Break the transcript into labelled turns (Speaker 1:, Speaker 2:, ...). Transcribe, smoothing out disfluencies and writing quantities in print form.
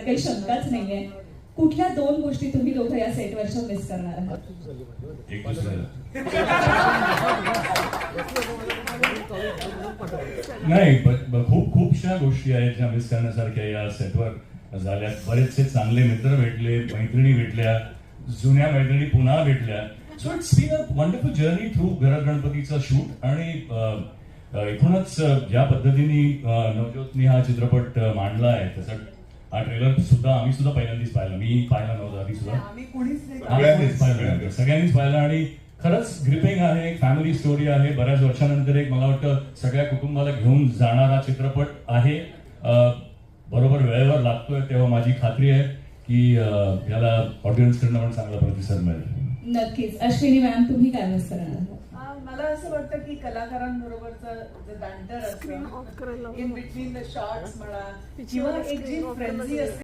Speaker 1: त्यात काही शंकाच नाहीये. कुठल्या 2 गोष्टी तुम्ही दोघं या सेटवरच्या मिस करणार आहात?
Speaker 2: एक दुसऱ्याला नाही, खूपशा गोष्टी आहेत ज्या मिस करण्यासारख्या या सेटवर झाल्या. बरेचसे चांगले मित्र भेटले, मैत्रिणी भेटल्या, जुन्या मैत्रिणी पुन्हा भेटल्या. So it's been a wonderful journey through घरात गणपतीचा शूट. आणि एकूणच ज्या पद्धतीने नवज्योतनी हा चित्रपट मांडला आहे त्याचा हा ट्रेलर सुद्धा आम्ही सुद्धा पहिल्यांदाच पाहिला. मी पाहिला नव्हता आधी सुद्धा, सगळ्यांनीच पाहिला. आणि खरंच ग्रिपिंग आहे, फॅमिली स्टोरी आहे. बऱ्याच वर्षानंतर एक मला वाटतं सगळ्या कुटुंबाला घेऊन जाणारा चित्रपट आहे. बरोबर वेळेवर लागतोय, तेव्हा माझी खात्री आहे की याला ऑडियन्स कडनं पण चांगला प्रतिसाद मिळेल.
Speaker 1: नक्कीच. अश्विनी मॅम, तुम्ही काय मिस करणार आहात?
Speaker 3: मला असं वाटतं की कलाकारांबरोबरचं जे बँटर असतं इन बिटवीन द शॉट्स म्हणा किंवा एक जी फ्रेंडली असते